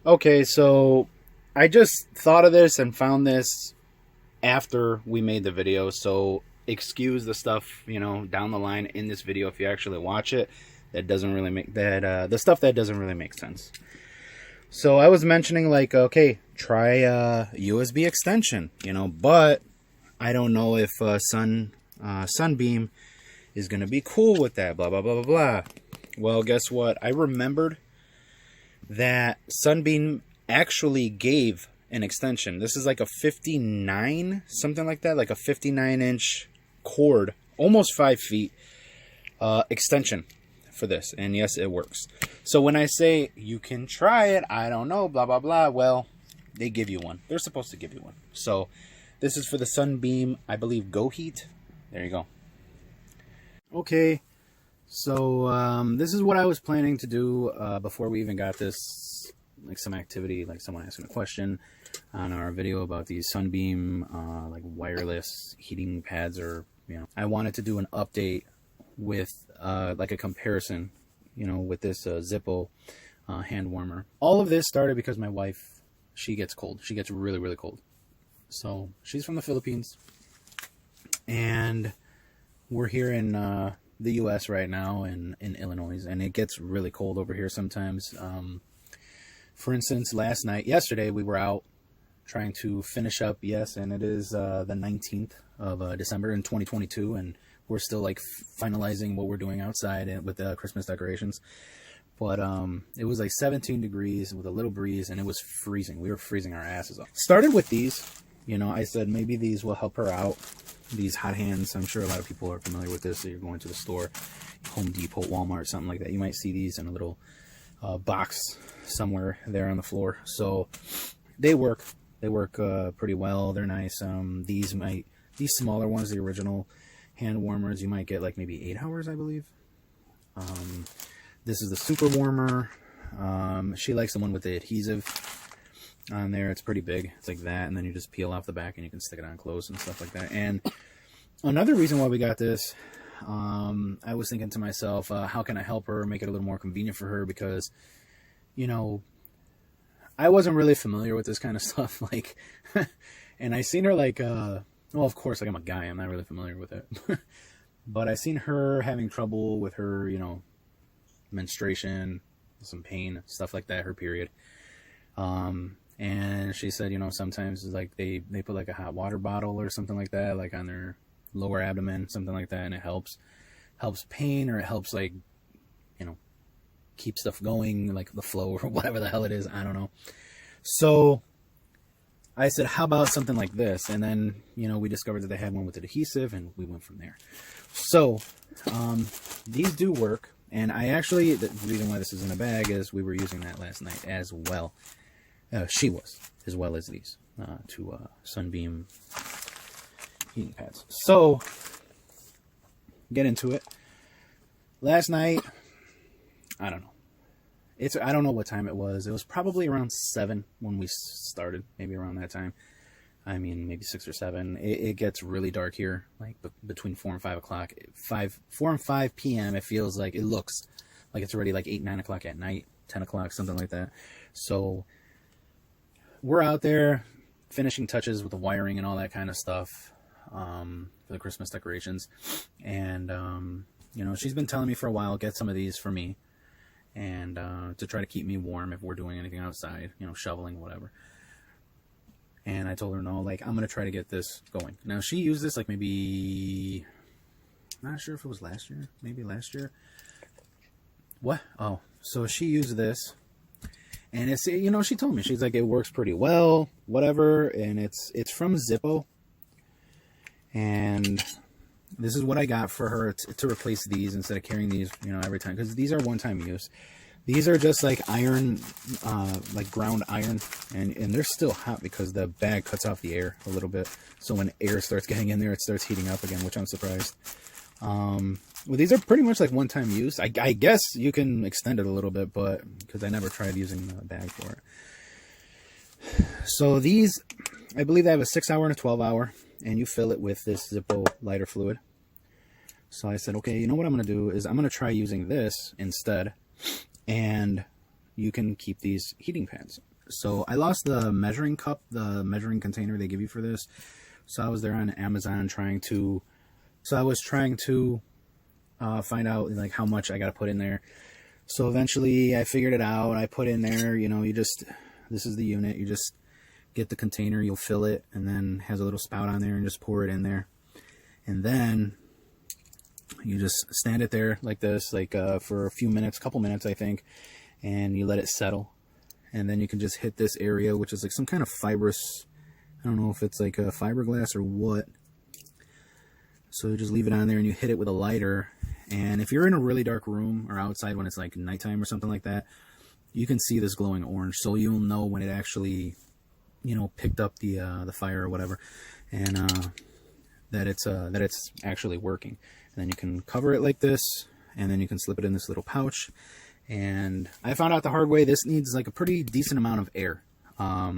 Okay, so I just thought of this and found this after we made the video, so excuse the stuff, down the line in this video if you actually watch it that doesn't really make the stuff that doesn't really make sense. So I was mentioning like, okay, try a USB extension, but I don't know if sunbeam is going to be cool with that, blah blah blah blah blah. Well, guess what? I remembered that Sunbeam actually gave an extension. This is like a 59, something like that, like a 59-inch cord, almost 5 feet extension for this. And yes, it works. So when I say you can try it, I don't know, blah, blah, blah, well, they give you one. They're supposed to give you one. So this is for the Sunbeam, I believe, goheat. There you go. Okay. So this is what I was planning to do before we even got this, like some activity, like someone asking a question on our video about these Sunbeam like wireless heating pads, or I wanted to do an update with like a comparison, with this Zippo hand warmer. All of this started because my wife, she gets cold. She gets really, really cold. So she's from the Philippines, and we're here in the U.S. right now in Illinois, and it gets really cold over here sometimes. For instance, yesterday, we were out trying to finish up, yes, and it is the 19th of December in 2022, and we're still like finalizing what we're doing outside with the Christmas decorations. But it was like 17 degrees with a little breeze, and it was freezing. We were freezing our asses off. Started with these, I said maybe these will help her out. These hot hands, I'm sure a lot of people are familiar with this. So you're going to the store, Home Depot, Walmart, something like that. You might see these in a little box somewhere there on the floor. So they work. They work pretty well. They're nice. These smaller ones, the original hand warmers, you might get like maybe 8 hours, I believe. This is the super warmer. She likes the one with the adhesive on there. It's pretty big. It's like that, and then you just peel off the back and you can stick it on close and stuff like that. And another reason why we got this, I was thinking to myself, how can I help her, make it a little more convenient for her? Because I wasn't really familiar with this kind of stuff, like and I seen her like well, of course, like, I'm a guy, I'm not really familiar with it. But I seen her having trouble with her menstruation, some pain, stuff like that, her period. And she said, sometimes like they put like a hot water bottle or something like that, like on their lower abdomen, something like that, and it helps pain, or it helps like, keep stuff going, like the flow or whatever the hell it is. I don't know. So I said, how about something like this? And then, we discovered that they had one with adhesive, and we went from there. So these do work. And I actually, the reason why this is in a bag is we were using that last night as well. She was, as well as these two Sunbeam heating pads. So, get into it. Last night, I don't know. I don't know what time it was. It was probably around 7 when we started, maybe around that time. I mean, maybe 6 or 7. It gets really dark here, like between 4 and 5 o'clock. 4 and 5 p.m. It feels like, it looks like it's already like 8, 9 o'clock at night, 10 o'clock, something like that. So we're out there finishing touches with the wiring and all that kind of stuff for the Christmas decorations. And, she's been telling me for a while, get some of these for me. And to try to keep me warm if we're doing anything outside, shoveling, whatever. And I told her, no, like, I'm going to try to get this going. Now, she used this, like, maybe, not sure if it was last year, maybe last year. What? Oh, so she used this, and it's, she told me, she's like, it works pretty well, whatever, and it's from Zippo. And this is what I got for her to replace these instead of carrying these, every time, because these are one-time use. These are just like iron, like ground iron, and they're still hot because the bag cuts off the air a little bit. So when air starts getting in there, it starts heating up again, which I'm surprised. Well, these are pretty much like one-time use. I guess you can extend it a little bit, but because I never tried using the bag for it. So these, I believe they have a 6-hour and a 12-hour, and you fill it with this Zippo lighter fluid. So I said, okay, what I'm going to do is I'm going to try using this instead. And you can keep these heating pads. So I lost the measuring cup, the measuring container they give you for this. So I was there on Amazon trying to find out like how much I got to put in there. So eventually I figured it out. I put in there, you know, this is the unit. You just get the container, you'll fill it, and then has a little spout on there and just pour it in there. And then you just stand it there like this, like for a few minutes, couple minutes, I think, and you let it settle. And then you can just hit this area, which is like some kind of fibrous, I don't know if it's like a fiberglass or what. So you just leave it on there and you hit it with a lighter. And if you're in a really dark room or outside when it's like nighttime or something like that, you can see this glowing orange. So you'll know when it actually, you know, picked up the fire or whatever, and that it's actually working. And then you can cover it like this, and then you can slip it in this little pouch. And I found out the hard way, this needs like a pretty decent amount of air. I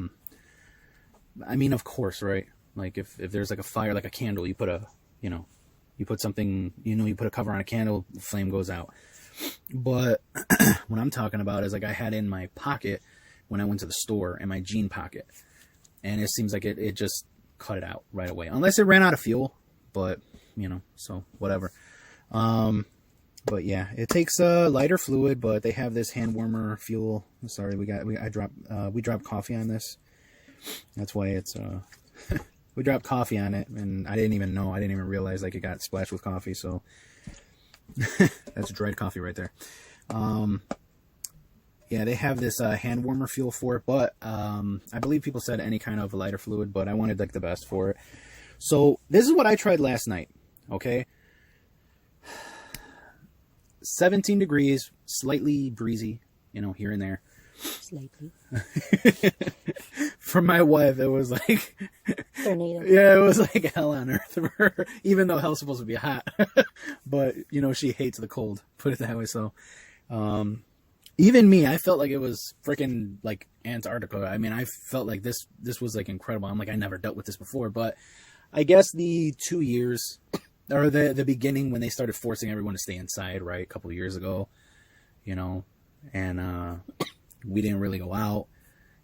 mean, of course, right? Like if there's like a fire, like a candle, you put a, you know, you put something, you know, you put a cover on a candle, the flame goes out. But what I'm talking about is like I had in my pocket when I went to the store, in my jean pocket. And it seems like it just cut it out right away. Unless it ran out of fuel. But, you know, so whatever. But yeah, it takes lighter fluid, but they have this hand warmer fuel. Sorry, we dropped coffee on this. That's why it's we dropped coffee on it, and I didn't even know. I didn't even realize like it got splashed with coffee. So that's dried coffee right there. Yeah, they have this hand warmer fuel for it, but I believe people said any kind of lighter fluid, but I wanted like the best for it. So this is what I tried last night. Okay. 17 degrees, slightly breezy, you know, here and there. Slightly. For my wife, it was like tornado. Yeah, it was like hell on earth for her, even though hell's supposed to be hot. But, you know, she hates the cold, put it that way. So, even me, I felt like it was freaking like Antarctica. I mean, I felt like this was like incredible. I'm like, I never dealt with this before, but I guess the 2 years or the beginning when they started forcing everyone to stay inside, right, a couple of years ago, you know, and we didn't really go out,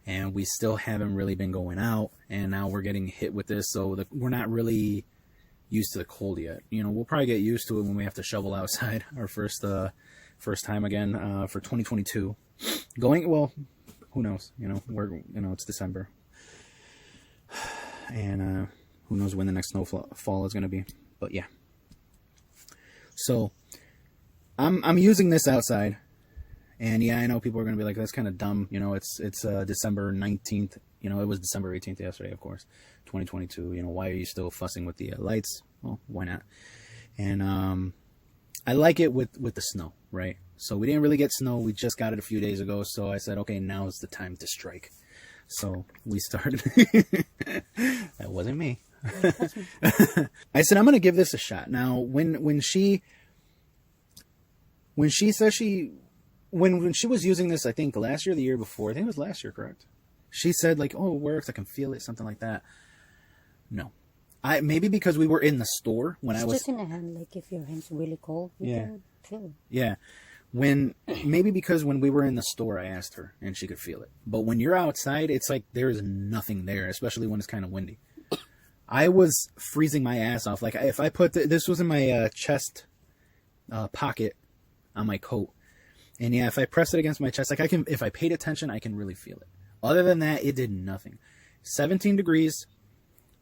and we still haven't really been going out, and now we're getting hit with this, so we're not really used to the cold yet. You know, we'll probably get used to it when we have to shovel outside our first time again for 2022. Well, who knows? You know, it's December, and who knows when the next snowfall is going to be. But yeah. So I'm using this outside, and yeah, I know people are going to be like, that's kind of dumb. You know, it's December 19th. You know, it was December 18th yesterday, of course, 2022. You know, why are you still fussing with the lights? Well, why not? And I like it with the snow, right? So we didn't really get snow. We just got it a few days ago. So I said, okay, now is the time to strike. So we started. That wasn't me. I said, I'm going to give this a shot. Now, when she says when she was using this, I think last year or the year before, I think it was last year, correct? She said like, oh, it works. I can feel it, something like that. No. Maybe because we were in the store when I was just in the hand, like if your hand's really cold, you can feel it. Yeah. Maybe because when we were in the store, I asked her and she could feel it. But when you're outside, it's like there's nothing there, especially when it's kind of windy. I was freezing my ass off. Like if I put this was in my chest pocket on my coat, and yeah, if I press it against my chest, like if I paid attention, I can really feel it. Other than that, it did nothing. 17 degrees,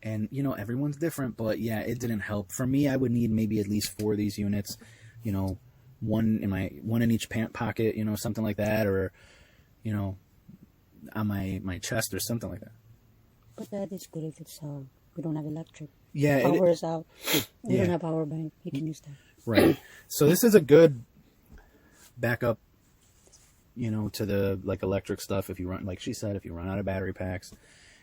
and you know everyone's different, but yeah, it didn't help. For me, I would need maybe at least 4 of these units. You know, one in each pant pocket, you know, something like that, or you know, on my chest or something like that. But that is good if it's we don't have electric. Yeah, power is out. We don't have power bank. You can use that. Right. So this is a good backup, you know, to the like electric stuff. If you run, like she said, if you run out of battery packs,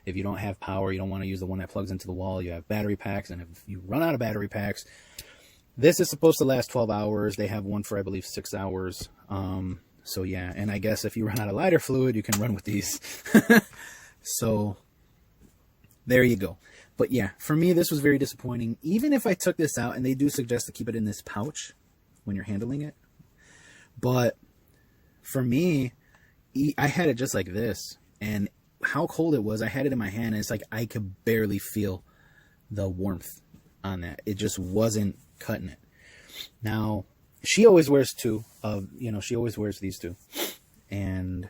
if you don't have power, you don't want to use the one that plugs into the wall. You have battery packs, and if you run out of battery packs, this is supposed to last 12 hours. They have one for I believe 6 hours. So yeah, and I guess if you run out of lighter fluid, you can run with these. So there you go. But yeah, for me, this was very disappointing. Even if I took this out, and they do suggest to keep it in this pouch when you're handling it. But for me, I had it just like this, and how cold it was. I had it in my hand, and it's like I could barely feel the warmth on that. It just wasn't cutting it. Now, she always wears two of, she always wears these two. And,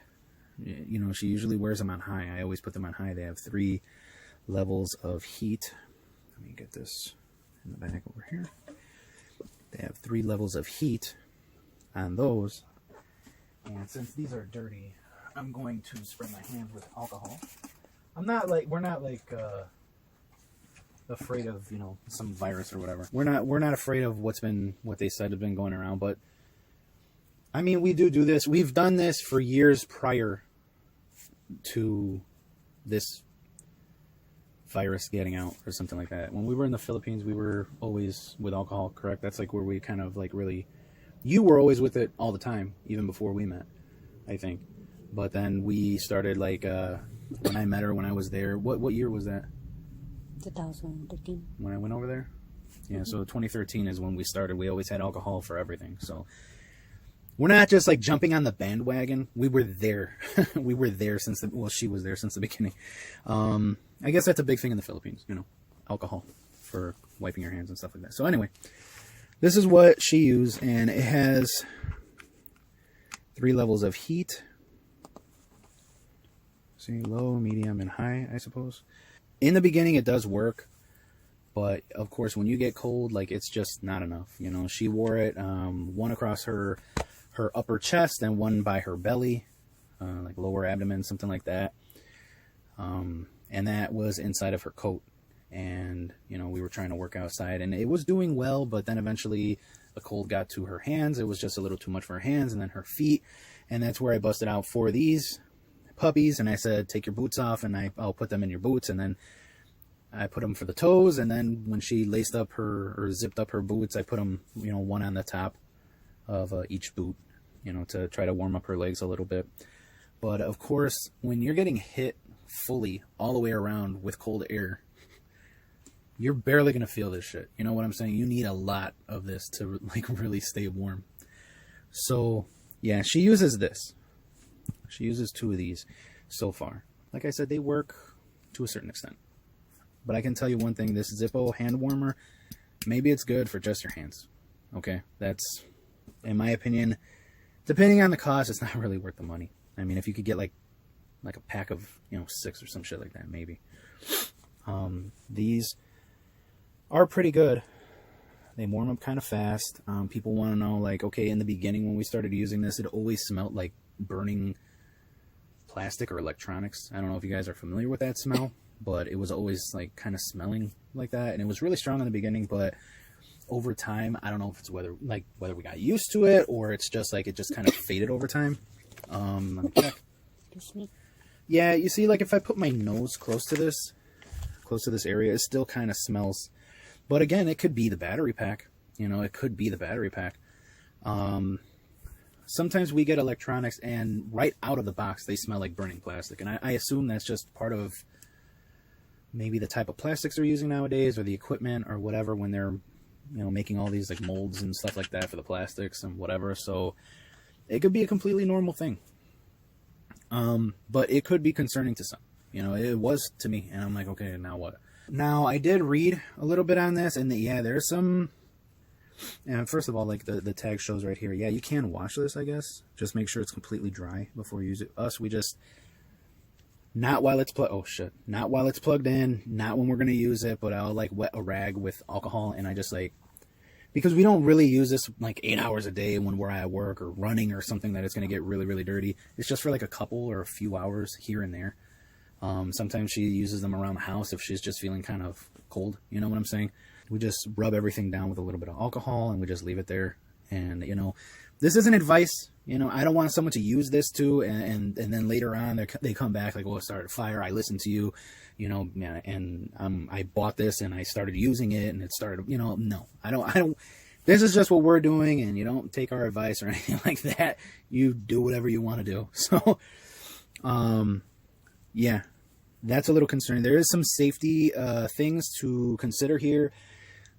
she usually wears them on high. I always put them on high. They have 3 levels of heat. Let me get this in the back over here. They have 3 levels of heat on those. And since these are dirty, I'm going to spray my hands with alcohol. We're not afraid of, some virus or whatever. We're not afraid of what they said has been going around, but I mean, we do this. We've done this for years prior to this virus getting out or something like that. When we were in the Philippines, we were always with alcohol, correct? That's like where we kind of like really, you were always with it all the time, even before we met, I think. But then we started like, when I met her, when I was there, what year was that? 2013. When I went over there? Yeah, so 2013 is when we started. We always had alcohol for everything. So we're not just like jumping on the bandwagon. We were there. We were there since she was there since the beginning. I guess that's a big thing in the Philippines, alcohol for wiping your hands and stuff like that. So anyway, this is what she used, and it has 3 levels of heat. See, low, medium, and high, I suppose. In the beginning, it does work, but of course, when you get cold, like, it's just not enough. She wore it, one across her upper chest and one by her belly, like lower abdomen, something like that. And that was inside of her coat. And, we were trying to work outside, and it was doing well, but then eventually the cold got to her hands. It was just a little too much for her hands, and then her feet. And that's where I busted out 4 of these puppies, and I said, take your boots off, and I'll put them in your boots. And then I put them for the toes, and then when she laced up or zipped up her boots, I put them, one on the top of each boot, to try to warm up her legs a little bit. But of course, when you're getting hit fully all the way around with cold air, you're barely gonna feel this shit. You know what I'm saying? You need a lot of this to like really stay warm. So yeah, she uses this. She uses 2 of these so far. Like I said, they work to a certain extent. But I can tell you one thing, this Zippo hand warmer, maybe it's good for just your hands. Okay? That's, in my opinion, depending on the cost, it's not really worth the money. I mean, if you could get like a pack of, 6 or some shit like that, maybe. These are pretty good. They warm up kind of fast. People want to know, like, okay, in the beginning when we started using this, it always smelled like burning plastic or electronics. I don't know if you guys are familiar with that smell, but it was always like kind of smelling like that, and it was really strong in the beginning, but over time, I don't know if it's whether we got used to it or it's just like it just kind of faded over time. Let me check. Yeah, you see, like if I put my nose close to this area, it still kind of smells. But again, it could be the battery pack. It could be the battery pack. Sometimes we get electronics and right out of the box, they smell like burning plastic. And I assume that's just part of maybe the type of plastics they're using nowadays or the equipment or whatever when they're, making all these like molds and stuff like that for the plastics and whatever. So it could be a completely normal thing. But it could be concerning to some. It was to me. And I'm like, okay, now what? Now, I did read a little bit on this, and there's some... And first of all, like the tag shows right here. Yeah, you can wash this, I guess. Just make sure it's completely dry before you use it. We just... Not while it's Not while it's plugged in. Not when we're going to use it, but I'll, like, wet a rag with alcohol, and I just, like... Because we don't really use this, like, 8 hours a day when we're at work or running or something that it's going to get really, really dirty. It's just for, like, a couple or a few hours here and there. Sometimes she uses them around the house if she's just feeling kind of cold. You know what I'm saying? We just rub everything down with a little bit of alcohol and we just leave it there. And, this isn't advice. I don't want someone to use this too. And then later on they come back like, well, it started a fire. I listened to you, and I bought this and I started using it and it started, no, I don't, this is just what we're doing, and you don't take our advice or anything like that. You do whatever you want to do. So, yeah. That's a little concerning. There is some safety things to consider here.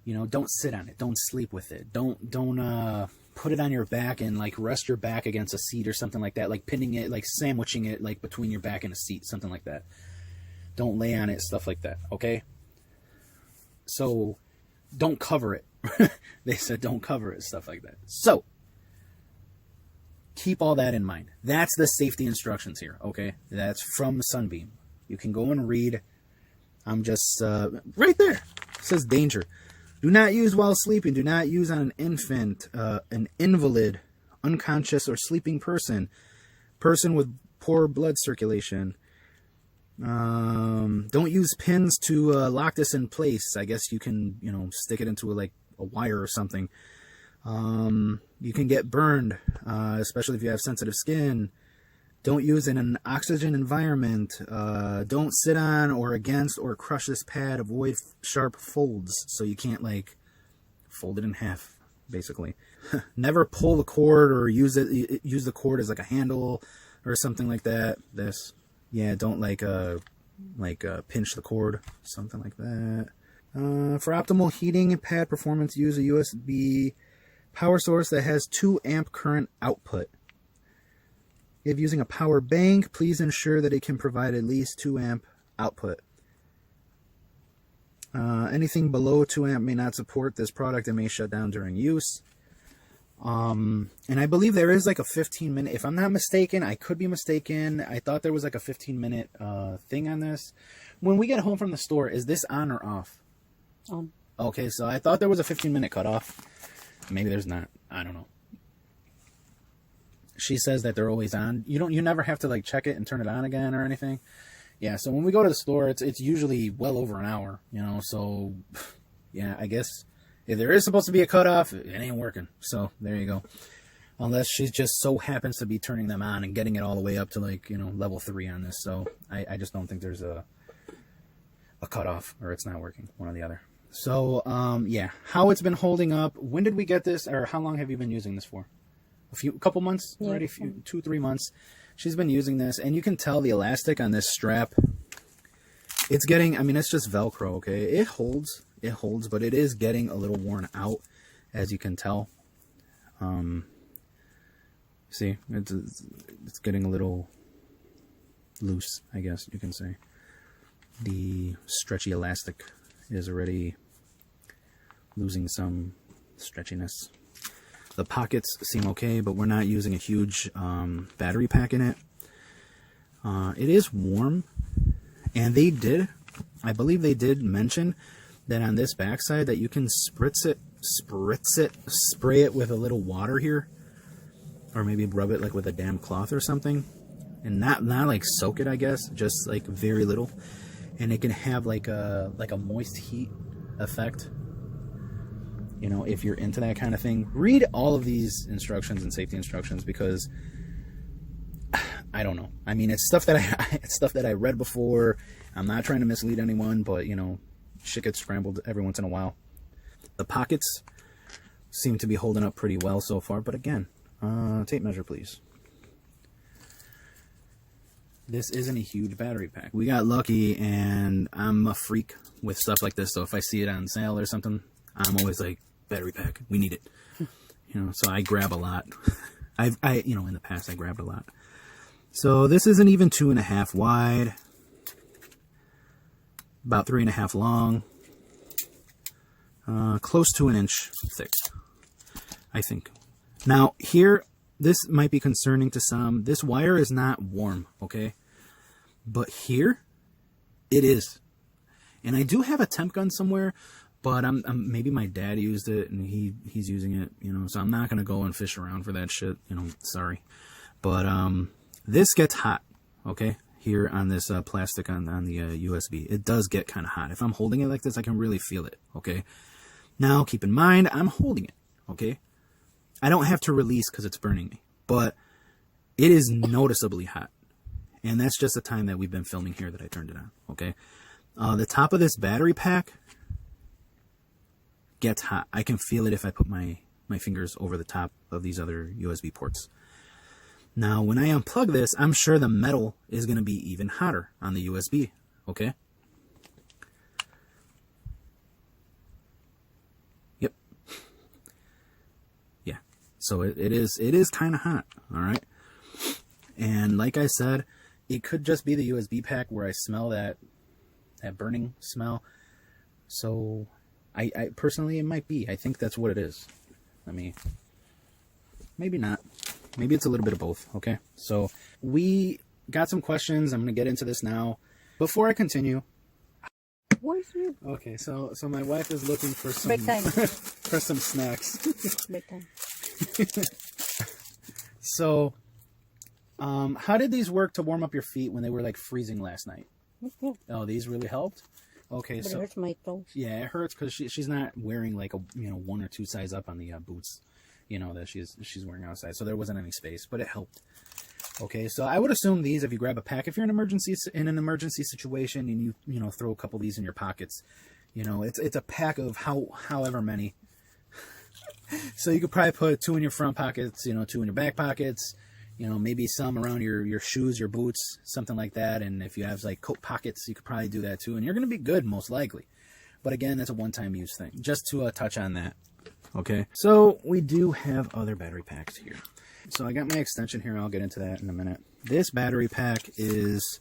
You know, don't sit on it. Don't sleep with it. Don't put it on your back and like rest your back against a seat or something like that. Like pinning it, like sandwiching it like between your back and a seat, something like that. Don't lay on it, stuff like that, okay? So don't cover it. They said don't cover it, stuff like that. So keep all that in mind. That's the safety instructions here, okay? That's from Sunbeam. You can go and read. I'm just right there. It says danger. Do not use while sleeping. Do not use on an infant, an invalid, unconscious or sleeping person, person with poor blood circulation. Don't use pins to lock this in place. I guess you can, you know, stick it into a wire or something. You can get burned, especially if you have sensitive skin. Don't use in an oxygen environment. Don't sit on or against or crush this pad. Avoid sharp folds, so you can't like fold it in half, basically. Never pull the cord or use the cord as like a handle or something like that. Yeah, don't like pinch the cord, something like that. For optimal heating and pad performance, use a USB power source that has 2 amp current output. If using a power bank, please ensure that it can provide at least 2 amp output. Anything below 2 amp may not support this product and may shut down during use. And I believe there is like a 15-minute, if I'm not mistaken, I could be mistaken. I thought there was like a 15-minute thing on this. When we get home from the store, is this on or off? On. Okay, so I thought there was a 15-minute cutoff. Maybe there's not. I don't know. She says that they're always on. You never have to like check it and turn it on again or anything. Yeah, so when we go to the store, it's usually well over an hour, you know, so yeah, I guess if there is supposed to be a cutoff, it ain't working. So there you go. Unless she just so happens to be turning them on and getting it all the way up to like, you know, level 3 on this. So I just don't think there's a cutoff, or it's not working, one or the other. So yeah, how it's been holding up. When did we get this, or how long have you been using this for? A couple months already, 2-3 months. She's been using this, and you can tell the elastic on this strap. It's getting, I mean, it's just Velcro, okay? It holds, but it is getting a little worn out, as you can tell. See, it's getting a little loose, I guess you can say. The stretchy elastic is already losing some stretchiness. The pockets seem okay, but we're not using a huge battery pack in it. It is warm, and I believe they did mention that on this backside that you can spray it with a little water here, or maybe rub it like with a damp cloth or something, and not like soak it, I guess, just like very little, and it can have like a moist heat effect. You know, if you're into that kind of thing, read all of these instructions and safety instructions, because I don't know. I mean, it's stuff that I read before. I'm not trying to mislead anyone, but you know, shit gets scrambled every once in a while. The pockets seem to be holding up pretty well so far, but again, tape measure, please. This isn't a huge battery pack. We got lucky, and I'm a freak with stuff like this, so if I see it on sale or something, I'm always like, battery pack, we need it. You know, so I grab a lot. You know, in the past I grabbed a lot. So this isn't even 2.5 wide, about 3.5 long, close to 1 inch thick, I think. Now here, this might be concerning to some. This wire is not warm, okay? But here, it is. And I do have a temp gun somewhere, but maybe my dad used it and he's using it, you know, so I'm not going to go and fish around for that shit, you know, sorry. But this gets hot, okay, here on this plastic on the USB. It does get kind of hot. If I'm holding it like this, I can really feel it, okay? Now, keep in mind, I'm holding it, okay? I don't have to release because it's burning me, but it is noticeably hot. And that's just the time that we've been filming here that I turned it on, okay? The top of this battery pack gets hot. I can feel it if I put my fingers over the top of these other USB ports. Now, when I unplug this, I'm sure the metal is going to be even hotter on the USB, okay? So it is kind of hot. All right. And like I said, it could just be the USB pack where I smell that burning smell. So I personally, it might be. I think that's what it is. Maybe not. Maybe it's a little bit of both. Okay. So we got some questions. I'm going to get into this now. Before I continue. Okay. So my wife is looking for some break time. for some snacks. Break time. So, how did these work to warm up your feet when they were like freezing last night? Okay. Oh, these really helped. Okay, But so it hurts my toes. yeah, it hurts because she's not wearing like a 1 or 2 size up on the boots, that she's wearing outside. So there wasn't any space, but it helped. Okay, so I would assume these, if you grab a pack, if you're in an emergency situation and you throw a couple of these in your pockets, it's a pack of however many. So you could probably put 2 in your front pockets, 2 in your back pockets, maybe some around your shoes, your boots, something like that. And if you have like coat pockets, you could probably do that too. And you're going to be good, most likely. But again, that's a one-time use thing. Just to touch on that. Okay. So we do have other battery packs here. So I got my extension here. I'll get into that in a minute. This battery pack is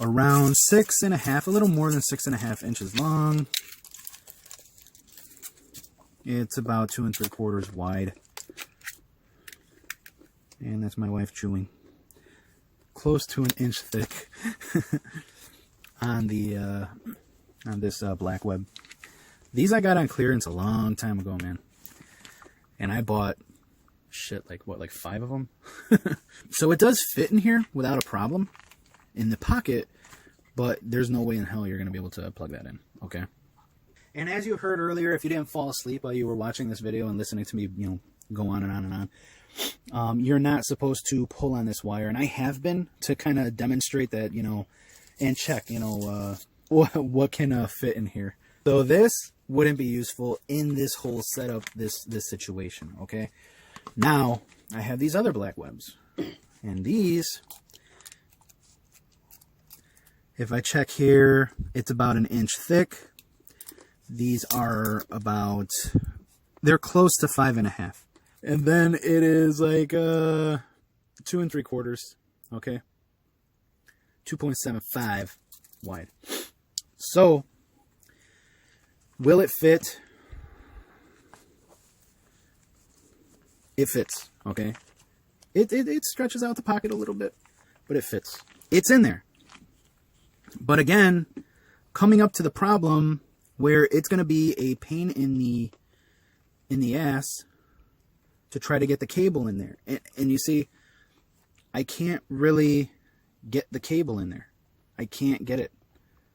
around 6.5, a little more than 6.5 inches long. It's about 2 3/4 wide. And that's my wife chewing. Close to 1 inch thick on this black web. These I got on clearance a long time ago, man. And I bought like 5 of them. So it does fit in here without a problem in the pocket, but there's no way in hell you're going to be able to plug that in, okay? And as you heard earlier, if you didn't fall asleep while you were watching this video and listening to me, go on and on and on, you're not supposed to pull on this wire. And I have been to kind of demonstrate that, and check, what can fit in here. So this wouldn't be useful in this whole setup, this situation, okay? Now, I have these other black webs. And these, if I check here, it's about 1 inch thick. These are they're close to 5.5. And then it is like 2 3/4, okay? 2.75 wide. So, will it fit? It fits, okay? It stretches out the pocket a little bit, but it fits. It's in there. But again, coming up to the problem where it's going to be a pain in the ass to try to get the cable in there. And you see, I can't really get the cable in there. I can't get it.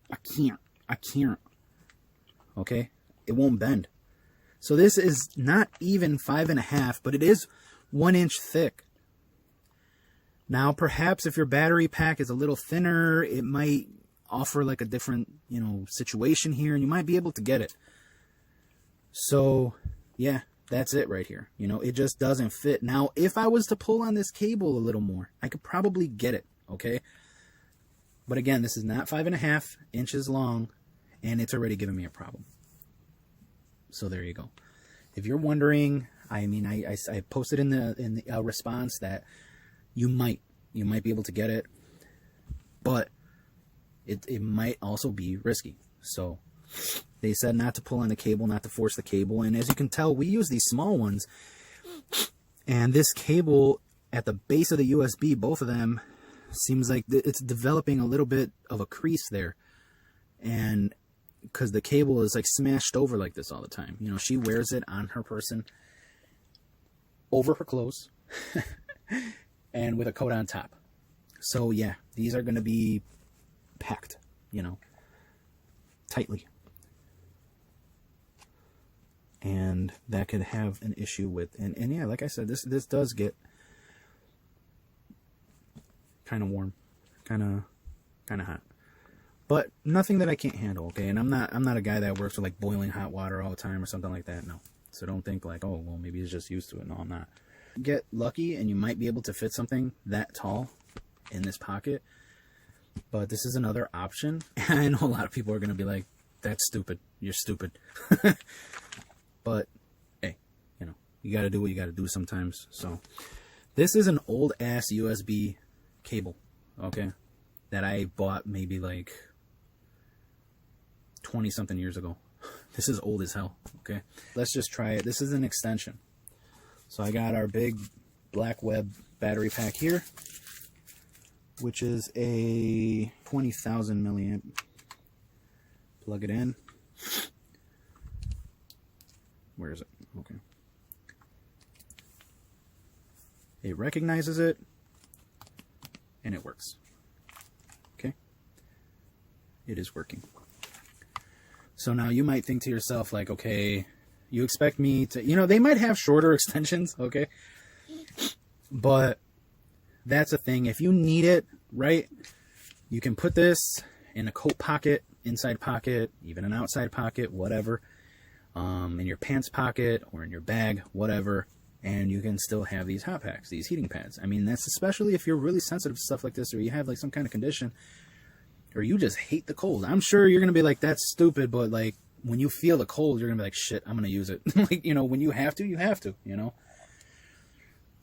I can't. Okay? It won't bend. So this is not even 5.5, but it is 1 inch thick. Now, perhaps if your battery pack is a little thinner, it might offer like a different, situation here, and you might be able to get it. So, yeah, that's it right here. It just doesn't fit. Now, if I was to pull on this cable a little more, I could probably get it, okay? But again, this is not 5.5 inches long, and it's already giving me a problem. So there you go. If you're wondering, I posted in the response that you might be able to get it, but it might also be risky. So they said not to pull on the cable, not to force the cable. And as you can tell, we use these small ones. And this cable at the base of the USB, both of them, seems like it's developing a little bit of a crease there. And because the cable is like smashed over like this all the time. She wears it on her person over her clothes and with a coat on top. So yeah, these are going to be packed, tightly. And that could have an issue with, and yeah, like I said, this does get kind of warm, kind of hot, but nothing that I can't handle, okay? And I'm not a guy that works with like boiling hot water all the time or something like that, no. So don't think like, oh, well, maybe he's just used to it. No, I'm not. Get lucky and you might be able to fit something that tall in this pocket. But this is another option. And I know a lot of people are going to be like, that's stupid. You're stupid. But, hey, you got to do what you got to do sometimes. So this is an old ass USB cable, okay, that I bought maybe like 20 something years ago. This is old as hell, okay? Let's just try it. This is an extension. So I got our big black web battery pack here, which is a 20,000 milliamp. Plug it in. Where is it? Okay. It recognizes it, and it works. Okay? It is working. So now you might think to yourself, like, okay, you expect me to, you know, they might have shorter extensions, okay? But that's a thing. If you need it, right, you can put this in a coat pocket, inside pocket, even an outside pocket, whatever, in your pants pocket or in your bag, whatever, and you can still have these hot packs, these heating pads. I mean, that's especially if you're really sensitive to stuff like this, or you have like some kind of condition, or you just hate the cold. I'm sure you're going to be like, that's stupid, but like when you feel the cold, you're going to be like, shit, I'm going to use it. Like, you know, when you have to, you know.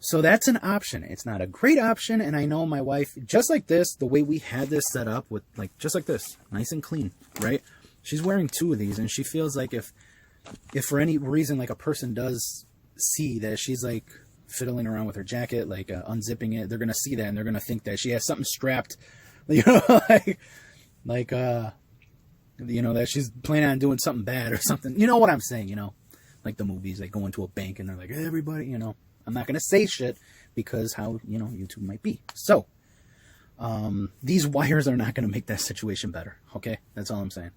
So that's an option. It's not a great option, and I know my wife, just like this, the way we had this set up with, like, just like this, nice and clean, right? She's wearing 2 of these, and she feels like if for any reason, like, a person does see that she's, like, fiddling around with her jacket, like, unzipping it, they're going to see that, and they're going to think that she has something strapped, you know, you know, that she's planning on doing something bad or something. You know what I'm saying, you know? Like the movies, they go into a bank, and they're like, hey, everybody, you know. I'm not going to say shit because how, you know, YouTube might be. So, these wires are not going to make that situation better. Okay. That's all I'm saying.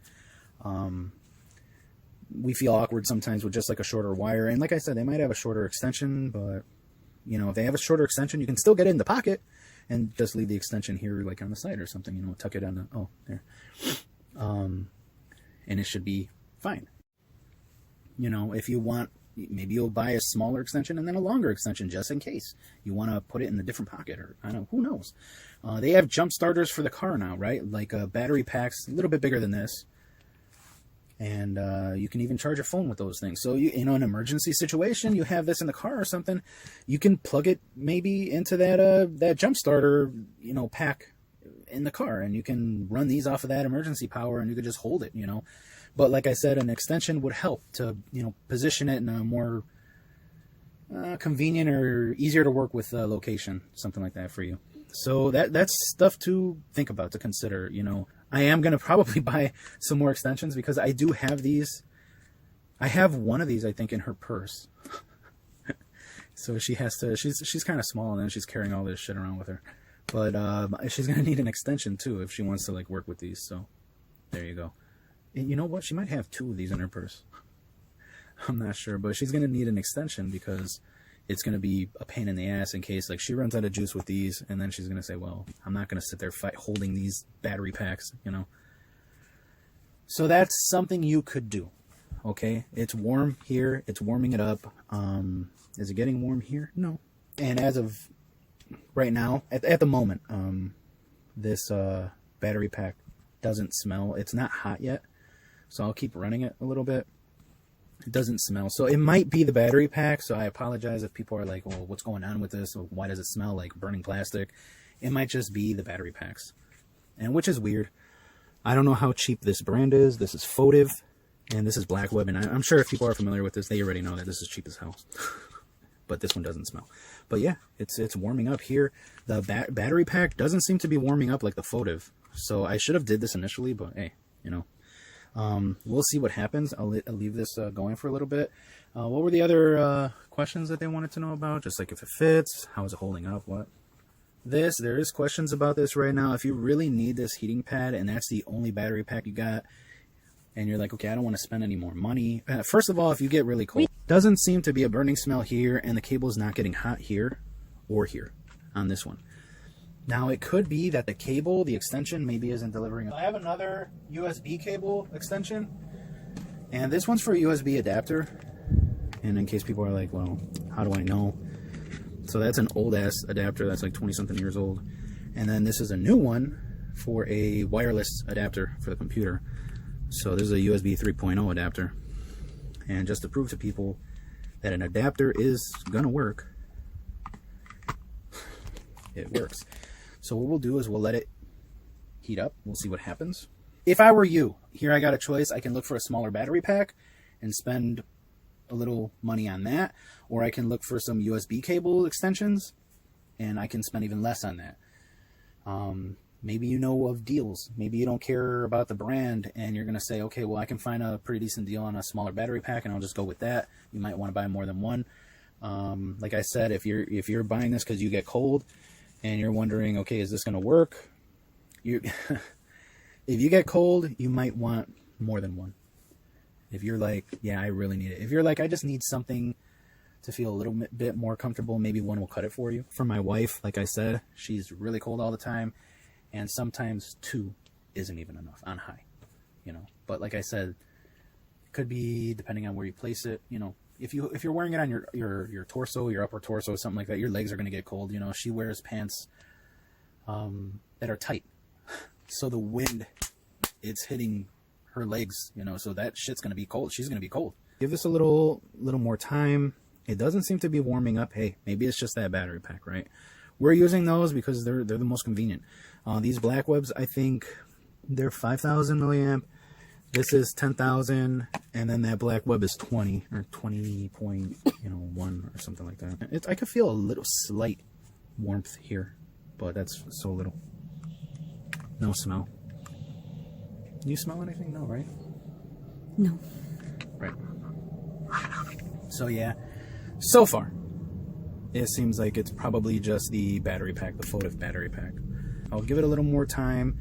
We feel awkward sometimes with just like a shorter wire. And like I said, they might have a shorter extension, but you know, if they have a shorter extension, you can still get it in the pocket and just leave the extension here, like on the side or something, you know, tuck it on the, oh, there. And it should be fine. You know, if you want, maybe you'll buy a smaller extension and then a longer extension just in case you want to put it in a different pocket, or I don't know, who knows. They have jump starters for the car now, right? Like battery packs, a little bit bigger than this. And you can even charge a phone with those things. So, you know, an emergency situation, you have this in the car or something, you can plug it maybe into that jump starter, you know, pack in the car, and you can run these off of that emergency power, and you could just hold it, you know. But like I said, an extension would help to, you know, position it in a more convenient or easier to work with location, something like that for you. So that's stuff to think about, to consider, you know. I am going to probably buy some more extensions because I do have these. I have one of these, I think, in her purse. So she has to, she's kind of small, and then she's carrying all this shit around with her. But she's going to need an extension too if she wants to like work with these. So there you go. You know what? She might have 2 of these in her purse. I'm not sure, but she's going to need an extension because it's going to be a pain in the ass in case like she runs out of juice with these, and then she's going to say, well, I'm not going to sit there holding these battery packs, you know. So that's something you could do. Okay, it's warm here. It's warming it up. Is it getting warm here? No. And as of right now, at the moment, this battery pack doesn't smell. It's not hot yet. So I'll keep running it a little bit. It doesn't smell. So it might be the battery pack. So I apologize if people are like, well, what's going on with this? Why does it smell like burning plastic? It might just be the battery packs. And which is weird. I don't know how cheap this brand is. This is Fotive. And this is Black Web. And I'm sure if people are familiar with this, they already know that this is cheap as hell. But this one doesn't smell. But yeah, it's warming up here. The battery pack doesn't seem to be warming up like the Fotive. So I should have did this initially, but hey, you know. We'll see what happens. I'll leave this going for a little bit. What were the other questions that they wanted to know about? Just like if it fits, how is it holding up, what? There is questions about this right now. If you really need this heating pad and that's the only battery pack you got, and you're like, okay, I don't want to spend any more money. First of all, if you get really cold, doesn't seem to be a burning smell here, and the cable's not getting hot here or here on this one. Now, it could be that the cable, the extension, maybe isn't delivering. I have another USB cable extension, and this one's for a USB adapter. And in case people are like, well, how do I know? So that's an old-ass adapter that's like 20-something years old. And then this is a new one for a wireless adapter for the computer. So this is a USB 3.0 adapter. And just to prove to people that an adapter is gonna work, it works. So what we'll do is we'll let it heat up. We'll see what happens. If I were you, here I got a choice. I can look for a smaller battery pack and spend a little money on that, or I can look for some USB cable extensions and I can spend even less on that. Maybe you know of deals. Maybe you don't care about the brand and you're going to say, okay, well, I can find a pretty decent deal on a smaller battery pack and I'll just go with that. You might want to buy more than one. Like I said, if you're buying this because you get cold and you're wondering, okay, is this going to work? If you get cold, you might want more than one. If you're like, yeah, I really need it. If you're like, I just need something to feel a little bit more comfortable, maybe one will cut it for you. For my wife, like I said, she's really cold all the time. And sometimes 2 isn't even enough on high, you know. But like I said, it could be depending on where you place it. You know, if you're wearing it on your torso, your upper torso, something like that, your legs are going to get cold. You know, she wears pants that are tight, so the wind, it's hitting her legs. You know, so that shit's going to be cold. She's going to be cold. Give this a little more time. It doesn't seem to be warming up. Hey, maybe it's just that battery pack, right? We're using those because they're the most convenient. These black webs, I think they're 5,000 milliamp. This is 10,000, and then that black web is 20 or 20.1 or something like that. I could feel a little slight warmth here, but that's so little. No smell. Do you smell anything? No, right? No. Right. So yeah, so far, it seems like it's probably just the battery pack, the Photiv battery pack. I'll give it a little more time,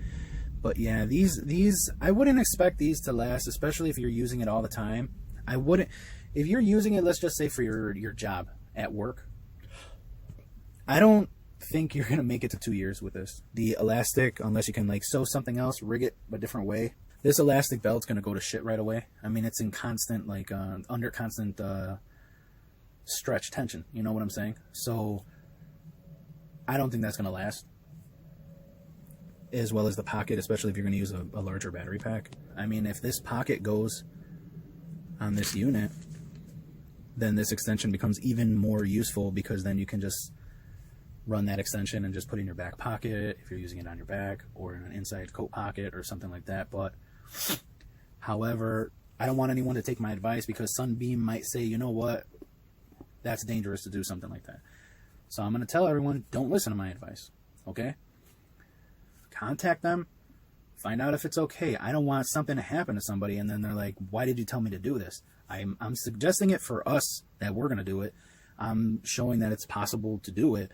but yeah, these I wouldn't expect these to last, especially if you're using it all the time. I wouldn't, if you're using it, let's just say for your job at work, I don't think you're gonna make it to 2 years with this. The elastic, unless you can like sew something else, rig it a different way, this elastic belt's gonna go to shit right away. I mean, it's in constant like under constant stretch tension, you know what I'm saying? So I don't think that's gonna last, as well as the pocket, especially if you're going to use a larger battery pack. I mean, if this pocket goes on this unit, then this extension becomes even more useful, because then you can just run that extension and just put it in your back pocket if you're using it on your back, or in an inside coat pocket or something like that. But however, I don't want anyone to take my advice, because Sunbeam might say, you know what, that's dangerous to do something like that. So I'm going to tell everyone, don't listen to my advice, okay? Contact them, find out if it's okay. I don't want something to happen to somebody and then they're like, why did you tell me to do this? I'm suggesting it for us that we're going to do it. I'm showing that it's possible to do it,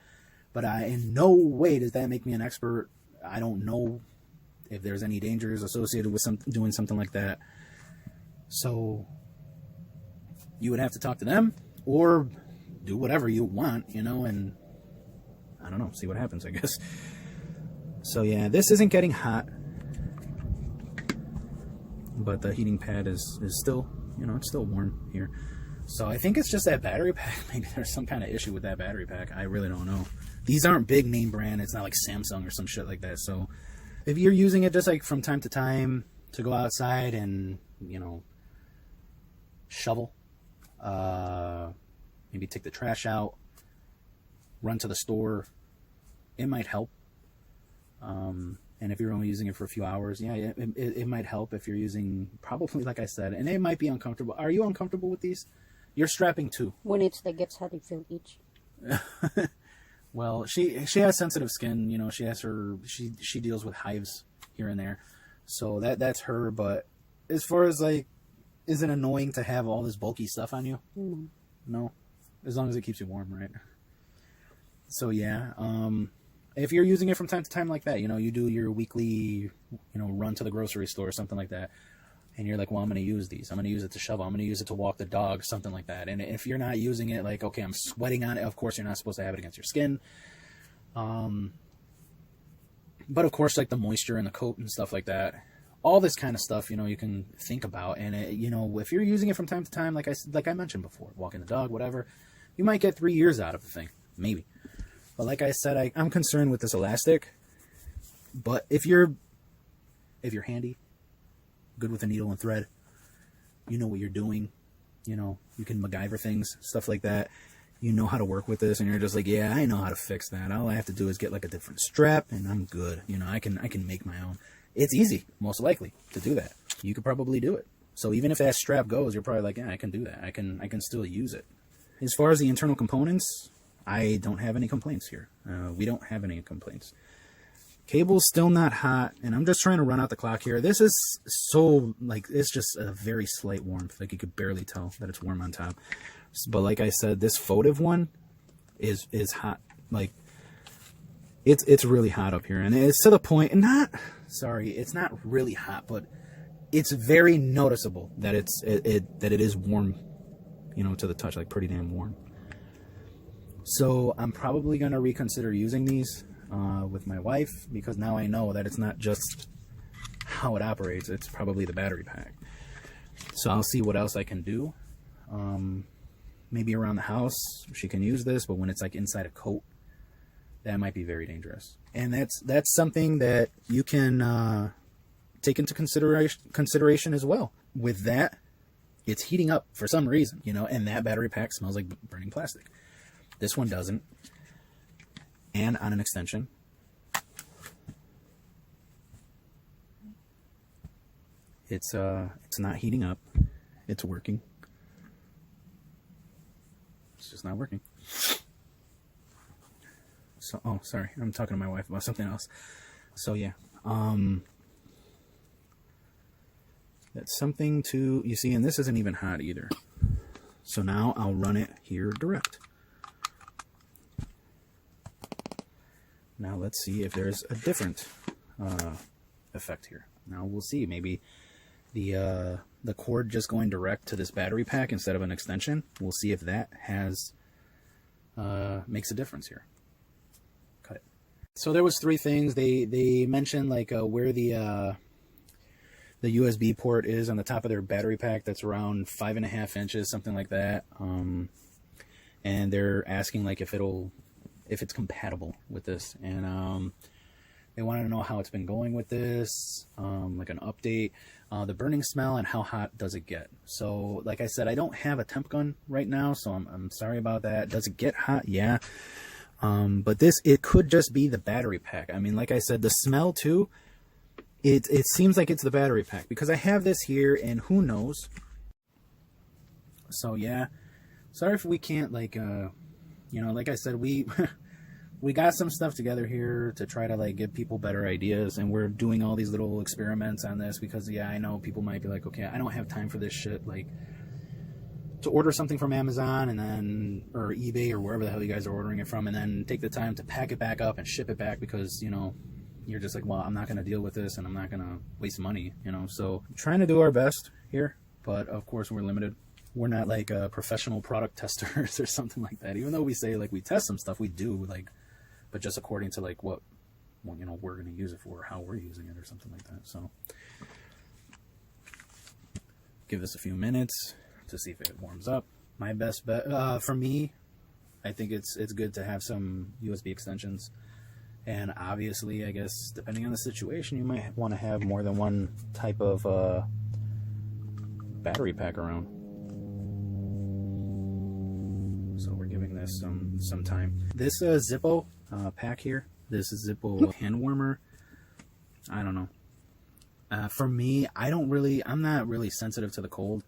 but in no way does that make me an expert. I don't know if there's any dangers associated with doing something like that. So you would have to talk to them or do whatever you want, you know, and I don't know, see what happens, I guess. So yeah, this isn't getting hot, but the heating pad is still, you know, it's still warm here. So I think it's just that battery pack. Maybe there's some kind of issue with that battery pack. I really don't know. These aren't big name brand. It's not like Samsung or some shit like that. So if you're using it just like from time to time to go outside and, you know, shovel, maybe take the trash out, run to the store, it might help. And if you're only using it for a few hours, yeah, it might help if you're using, probably, like I said, and it might be uncomfortable. Are you uncomfortable with these? You're strapping too. When it gets hot, you feel itch. Well, she has sensitive skin, you know, she deals with hives here and there. So that's her, but as far as like, is it annoying to have all this bulky stuff on you? No. No. As long as it keeps you warm, right? So yeah, if you're using it from time to time like that, you know, you do your weekly, you know, run to the grocery store or something like that, and you're like, well, I'm going to use these. I'm going to use it to shovel. I'm going to use it to walk the dog, something like that. And if you're not using it, like, okay, I'm sweating on it, of course, you're not supposed to have it against your skin. But of course, like the moisture in the coat and stuff like that, all this kind of stuff, you know, you can think about. And, you know, if you're using it from time to time, like I mentioned before, walking the dog, whatever, you might get 3 years out of the thing, maybe. But like I said, I'm concerned with this elastic. But if you're handy, good with a needle and thread, you know what you're doing, you know, you can MacGyver things, stuff like that. You know how to work with this, and you're just like, yeah, I know how to fix that. All I have to do is get like a different strap, and I'm good. You know, I can make my own. It's easy, most likely, to do that. You could probably do it. So even if that strap goes, you're probably like, yeah, I can do that. I can still use it. As far as the internal components, I don't have any complaints here. We don't have any complaints. Cable's still not hot, and I'm just trying to run out the clock here. This is so, like, it's just a very slight warmth. Like, you could barely tell that it's warm on top. But like I said, this votive one is hot. Like, it's really hot up here, and it's to the point. It's not really hot, but it's very noticeable that it is warm, you know, to the touch, like pretty damn warm. So I'm probably gonna reconsider using these with my wife, because now I know that it's not just how it operates; it's probably the battery pack. So I'll see what else I can do. Maybe around the house she can use this, but when it's like inside a coat, that might be very dangerous. And that's something that you can take into consideration as well. With that, it's heating up for some reason, you know, and that battery pack smells like burning plastic. This one doesn't. And on an extension, it's not heating up. It's working. It's just not working. So, oh, sorry. I'm talking to my wife about something else. So, yeah. That's something to, you see, and this isn't even hot either. So now I'll run it here direct. Now let's see if there's a different effect here. Now we'll see. Maybe the cord just going direct to this battery pack instead of an extension. We'll see if that has makes a difference here. Cut it. So there was 3 things they mentioned, like where the USB port is on the top of their battery pack. That's around 5.5 inches, something like that. And they're asking like if it's compatible with this, and they wanted to know how it's been going with this, like an update, the burning smell, and how hot does it get. So like I said, I don't have a temp gun right now, so I'm sorry about that. Does it get hot? Yeah. But it could just be the battery pack. I mean, like I said, the smell too, it seems like it's the battery pack, because I have this here, and who knows. So yeah, sorry if we can't, like, you know, like I said, we got some stuff together here to try to like give people better ideas, and we're doing all these little experiments on this because, yeah, I know people might be like, okay, I don't have time for this shit, like to order something from Amazon and then, or eBay or wherever the hell you guys are ordering it from, and then take the time to pack it back up and ship it back, because, you know, you're just like, well, I'm not going to deal with this, and I'm not going to waste money, you know. So I'm trying to do our best here, but of course we're limited. We're not like professional product testers or something like that. Even though we say like we test some stuff, we do, like, but just according to like what, well, you know, we're going to use it for, how we're using it, or something like that. So give this a few minutes to see if it warms up. My best bet for me, I think it's good to have some USB extensions, and obviously, I guess depending on the situation, you might want to have more than one type of battery pack around. So we're giving this some time. This Zippo pack here, this is Zippo hand warmer. I don't know. For me, I'm not really sensitive to the cold,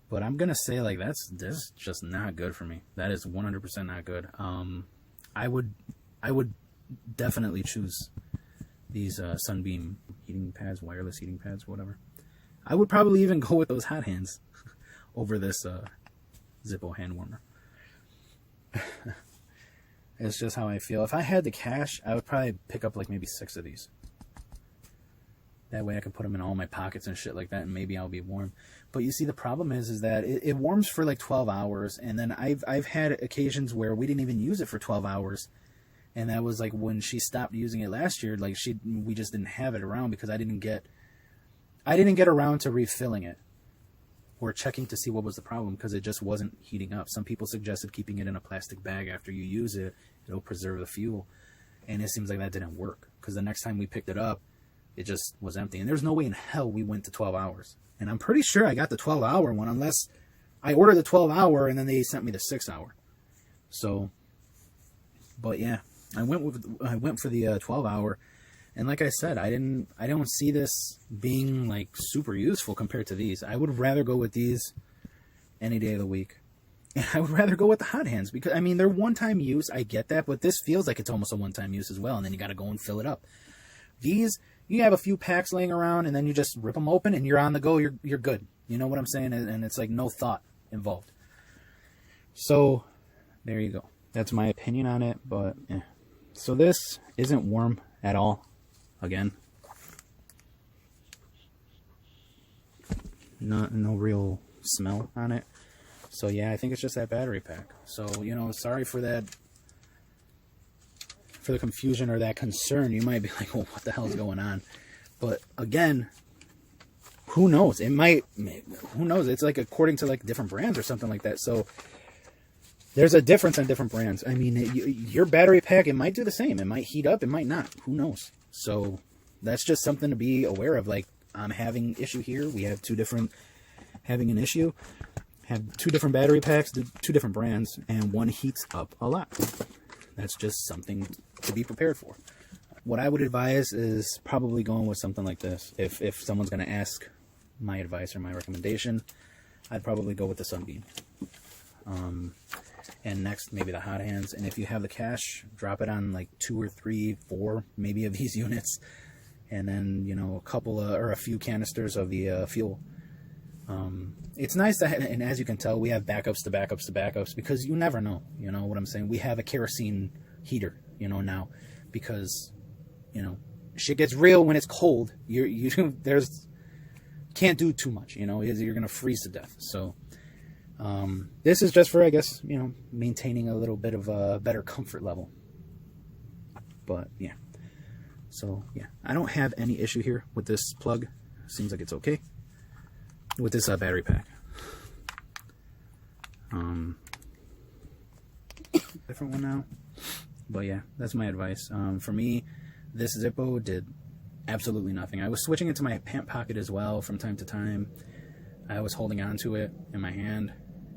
but I'm gonna say like this is just not good for me. That is 100% not good. I would definitely choose these sunbeam heating pads, wireless heating pads, whatever. I would probably even go with those hot hands over this Zippo hand warmer. It's just how I feel. If I had the cash, I would probably pick up like maybe 6 of these. That way I can put them in all my pockets and shit like that, and maybe I'll be warm. But you see, the problem is that it warms for like 12 hours, and then I've had occasions where we didn't even use it for 12 hours, and that was like when she stopped using it last year. Like we just didn't have it around because I didn't get around to refilling it or checking to see what was the problem, because it just wasn't heating up. Some people suggested keeping it in a plastic bag after you use it. It'll preserve the fuel, and it seems like that didn't work, because the next time we picked it up, it just was empty. And there's no way in hell we went to 12 hours. And I'm pretty sure I got the 12-hour one, unless I ordered the 12-hour, and then they sent me the 6-hour. So, but yeah, I went for the 12-hour, and like I said, I don't see this being like super useful compared to these. I would rather go with these any day of the week. And I would rather go with the hot hands because, I mean, they're one-time use. I get that, but this feels like it's almost a one-time use as well, and then you got to go and fill it up. These, you have a few packs laying around, and then you just rip them open, and you're on the go. You're good. You know what I'm saying? And it's like no thought involved. So, there you go. That's my opinion on it, but yeah. So this isn't warm at all. Again. No real smell on it. So yeah, I think it's just that battery pack. So, you know, sorry for that, for the confusion or that concern. You might be like, well, what the hell is going on? But again, who knows? It might, who knows? It's like according to like different brands or something like that. So there's a difference on different brands. I mean, your battery pack, it might do the same. It might heat up. It might not. Who knows? So that's just something to be aware of. Like, I'm having issue here. We have having an issue. Have two different battery packs, two different brands, and one heats up a lot. That's just something to be prepared for. What I would advise is probably going with something like this. If someone's going to ask my advice or my recommendation, I'd probably go with the Sunbeam. And next, maybe the hot hands. And if you have the cash, drop it on like 2 or 3, 4, maybe of these units. And then, you know, a few canisters of the fuel. It's nice to have, and as you can tell, we have backups to backups to backups because you never know, you know what I'm saying? We have a kerosene heater, you know, now because, you know, shit gets real when it's cold. Can't do too much, you know, you're going to freeze to death. So, this is just for, I guess, you know, maintaining a little bit of a better comfort level. But yeah. So yeah, I don't have any issue here with this plug. Seems like it's okay. With this battery pack. Different one now. But yeah, that's my advice. For me, this Zippo did absolutely nothing. I was switching it to my pant pocket as well from time to time. I was holding on to it in my hand.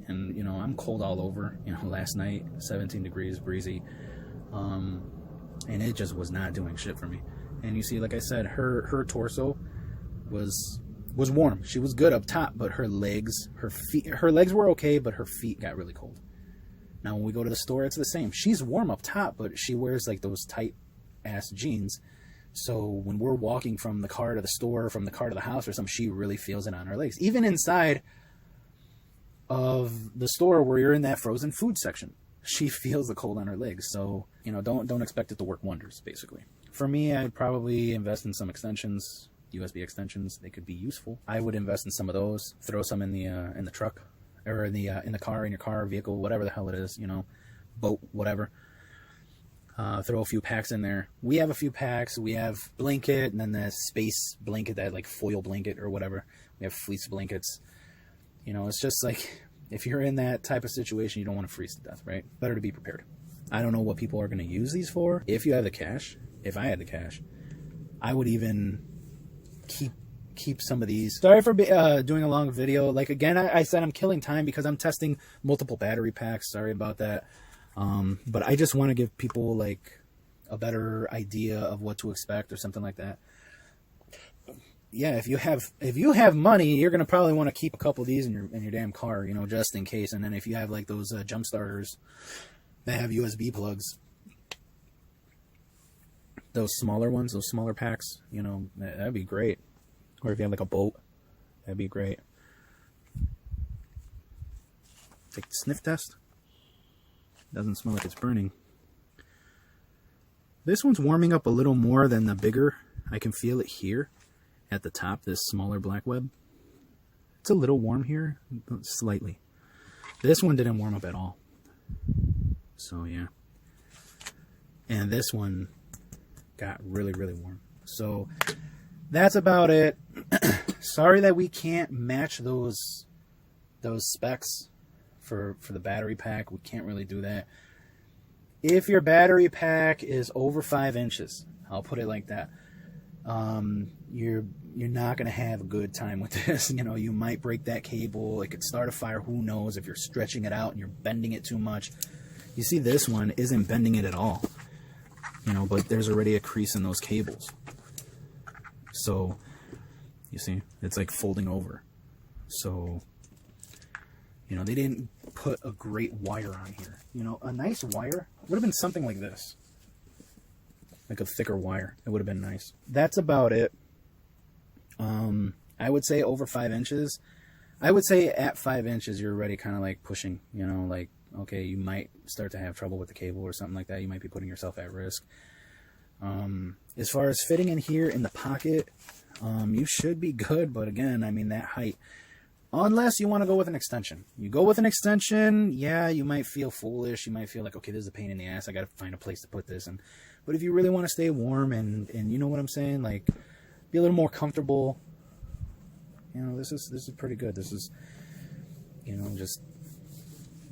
And, you know, I'm cold all over. You know, last night, 17 degrees, breezy. And it just was not doing shit for me. And you see, like I said, her torso was warm. She was good up top, but her legs were okay, but her feet got really cold. Now, when we go to the store, it's the same. She's warm up top, but she wears like those tight ass jeans. So when we're walking from the car to the store, from the car to the house or something, she really feels it on her legs. Even inside of the store where you're in that frozen food section, she feels the cold on her legs. So, you know, don't expect it to work wonders, basically. For me, I'd probably invest in some extensions. USB extensions, they could be useful. I would invest in some of those. Throw some in the truck, or in the car, in your car, vehicle, whatever the hell it is, you know, boat, whatever. Throw a few packs in there. We have a few packs. We have blanket, and then the space blanket, that like foil blanket or whatever. We have fleece blankets. You know, it's just like, if you're in that type of situation, you don't want to freeze to death, right? Better to be prepared. I don't know what people are going to use these for. If you have the cash, if I had the cash, I would even keep some of these. Sorry for doing a long video. Like, again, I said I'm killing time because I'm testing multiple battery packs. Sorry about that. But I just want to give people like a better idea of what to expect or something like that. Yeah, if you have money, you're gonna probably want to keep a couple of these in your damn car, you know, just in case. And then if you have like those jump starters that have USB plugs, those smaller ones, those smaller packs, you know, that'd be great. Or if you have like a boat, that'd be great. Take the sniff test. Doesn't smell like it's burning. This one's warming up a little more than the bigger. I can feel it here at the top, this smaller black web. It's a little warm here, slightly. This one didn't warm up at all. So yeah. And this one got really, really warm. So that's about it. Sorry that we can't match those specs for the battery pack. We can't really do that. If your battery pack is over 5 inches, I'll put it like that, you're not going to have a good time with this. You know, you might break that cable. It could start a fire. Who knows if you're stretching it out and you're bending it too much. You see, this one isn't bending it at all. You know, but there's already a crease in those cables. So, you see, it's like folding over. So, you know, they didn't put a great wire on here. You know, a nice wire would have been something like this. Like a thicker wire. It would have been nice. That's about it. I would say over 5 inches. I would say at 5 inches, you're already kind of like pushing, you know, like, okay, you might start to have trouble with the cable or something like that. You might be putting yourself at risk. As far as fitting in here in the pocket, you should be good. But again, I mean, that height, unless you want to go with an extension. You go with an extension, yeah, you might feel foolish. You might feel like, okay, this is a pain in the ass. I got to find a place to put this. But if you really want to stay warm and you know what I'm saying, like, be a little more comfortable, you know, this is pretty good. This is, you know, just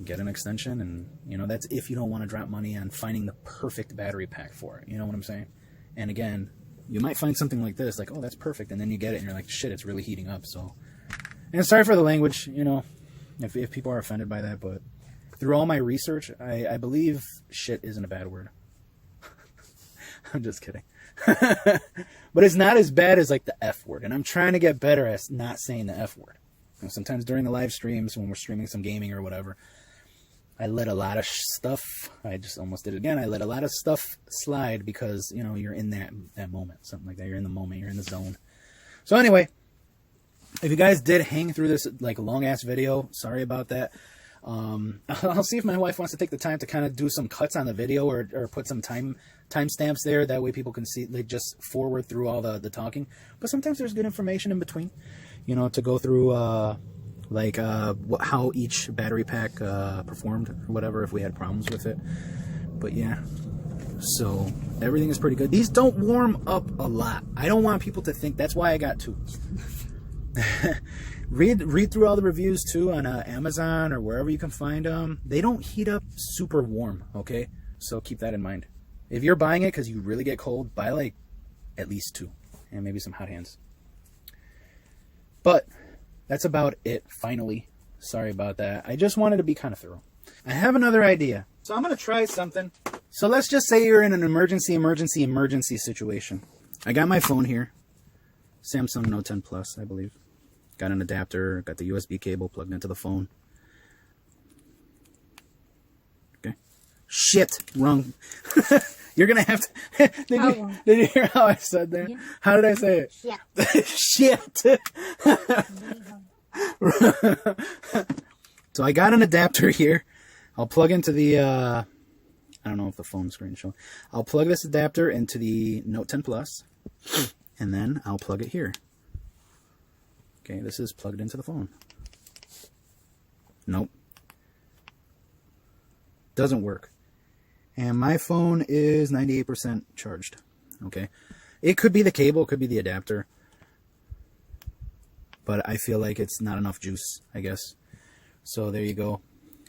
get an extension, and, you know, that's if you don't want to drop money on finding the perfect battery pack for it. You know what I'm saying? And again, you might find something like this, like, oh, that's perfect, and then you get it, and you're like, shit, it's really heating up. So, and sorry for the language, you know, if people are offended by that, but through all my research, I believe shit isn't a bad word. I'm just kidding. But it's not as bad as like the F word, and I'm trying to get better at not saying the F word. You know, sometimes during the live streams when we're streaming some gaming or whatever, I let a lot of stuff, I just almost did it again, I let a lot of stuff slide because, you know, you're in that moment, something like that. You're in the moment, you're in the zone. So anyway, if you guys did hang through this like long ass video, sorry about that. I'll see if my wife wants to take the time to kind of do some cuts on the video or put some timestamps there. That way people can see, they just forward through all the talking. But sometimes there's good information in between, you know, to go through how each battery pack performed or whatever, if we had problems with it. But yeah, so everything is pretty good. These don't warm up a lot. I don't want people to think, that's why I got two. Read through all the reviews too on Amazon or wherever you can find them. They don't heat up super warm, okay? So keep that in mind. If you're buying it because you really get cold, buy like at least 2 and maybe some hot hands. But that's about it, finally. Sorry about that. I just wanted to be kind of thorough. I have another idea. So I'm going to try something. So let's just say you're in an emergency situation. I got my phone here. Samsung Note 10 Plus, I believe. Got an adapter, got the USB cable plugged into the phone. Okay. Shit, wrong. You're going to have to... Did you hear how I said that? Yeah. How did I say it? Shit. So I got an adapter here. I'll plug into the... I don't know if the phone screen is showing. I'll plug this adapter into the Note 10 Plus. And then I'll plug it here. Okay, this is plugged into the phone. Nope. Doesn't work. And my phone is 98% charged. Okay. It could be the cable, it could be the adapter. But I feel like it's not enough juice, I guess. So there you go.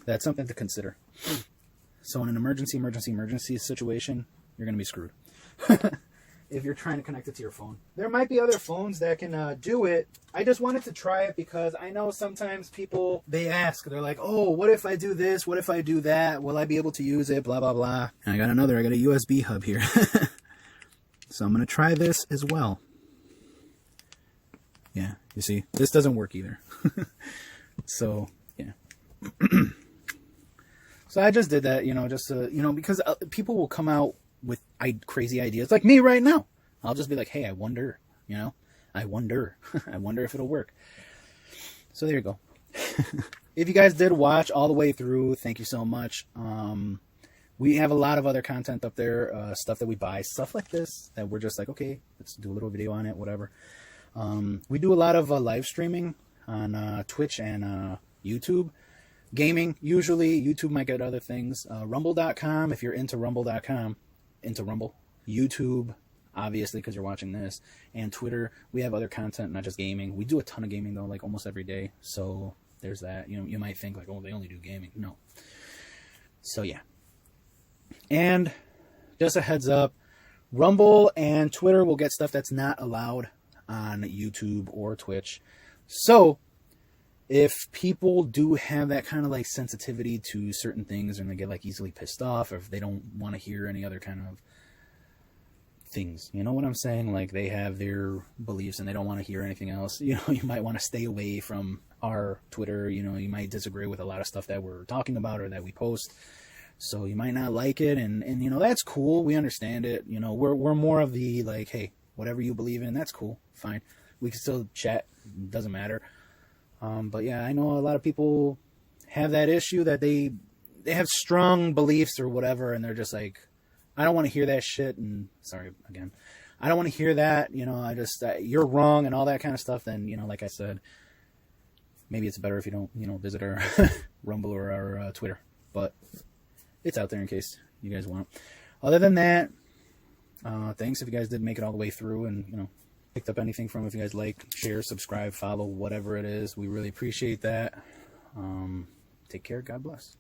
That's something to consider. So in an emergency situation, you're going to be screwed. If you're trying to connect it to your phone. There might be other phones that can do it. I just wanted to try it because I know sometimes people, they ask, they're like, oh, what if I do this? What if I do that? Will I be able to use it? Blah, blah, blah. And I got a USB hub here. So I'm going to try this as well. Yeah, you see, this doesn't work either. So, yeah. So I just did that, you know, just to, you know, because people will come out with crazy ideas like me right now. I'll just be like, hey, I wonder, you know, I wonder if it'll work. So there you go. If you guys did watch all the way through, thank you so much. We have a lot of other content up there, stuff that we buy, stuff like this that we're just like, okay, let's do a little video on it, whatever. We do a lot of live streaming on Twitch and YouTube. Gaming, usually. YouTube might get other things. Rumble.com, if you're into Rumble.com, into Rumble. YouTube, obviously, because you're watching this. And Twitter, we have other content, not just gaming. We do a ton of gaming, though, like almost every day. So there's that. You know, you might think, like, oh, they only do gaming. No. So, yeah. And just a heads up, Rumble and Twitter will get stuff that's not allowed on YouTube or Twitch. So if people do have that kind of like sensitivity to certain things and they get like easily pissed off, or if they don't want to hear any other kind of things, you know what I'm saying? Like they have their beliefs and they don't want to hear anything else. You know, you might want to stay away from our Twitter. You know, you might disagree with a lot of stuff that we're talking about or that we post. So you might not like it, and you know, that's cool. We understand it. You know, we're more of the like, hey, whatever you believe in, that's cool, fine. We can still chat, doesn't matter. But yeah, I know a lot of people have that issue that they have strong beliefs or whatever, and they're just like, I don't want to hear that shit. And sorry again, I don't want to hear that. You know, I just you're wrong and all that kind of stuff. Then, you know, like I said, maybe it's better if you don't, you know, visit our Rumble or our Twitter. But it's out there in case you guys want. Other than that, thanks if you guys did make it all the way through and, you know, picked up anything from it. If you guys like, share, subscribe, follow, whatever it is, we really appreciate that. Take care. God bless.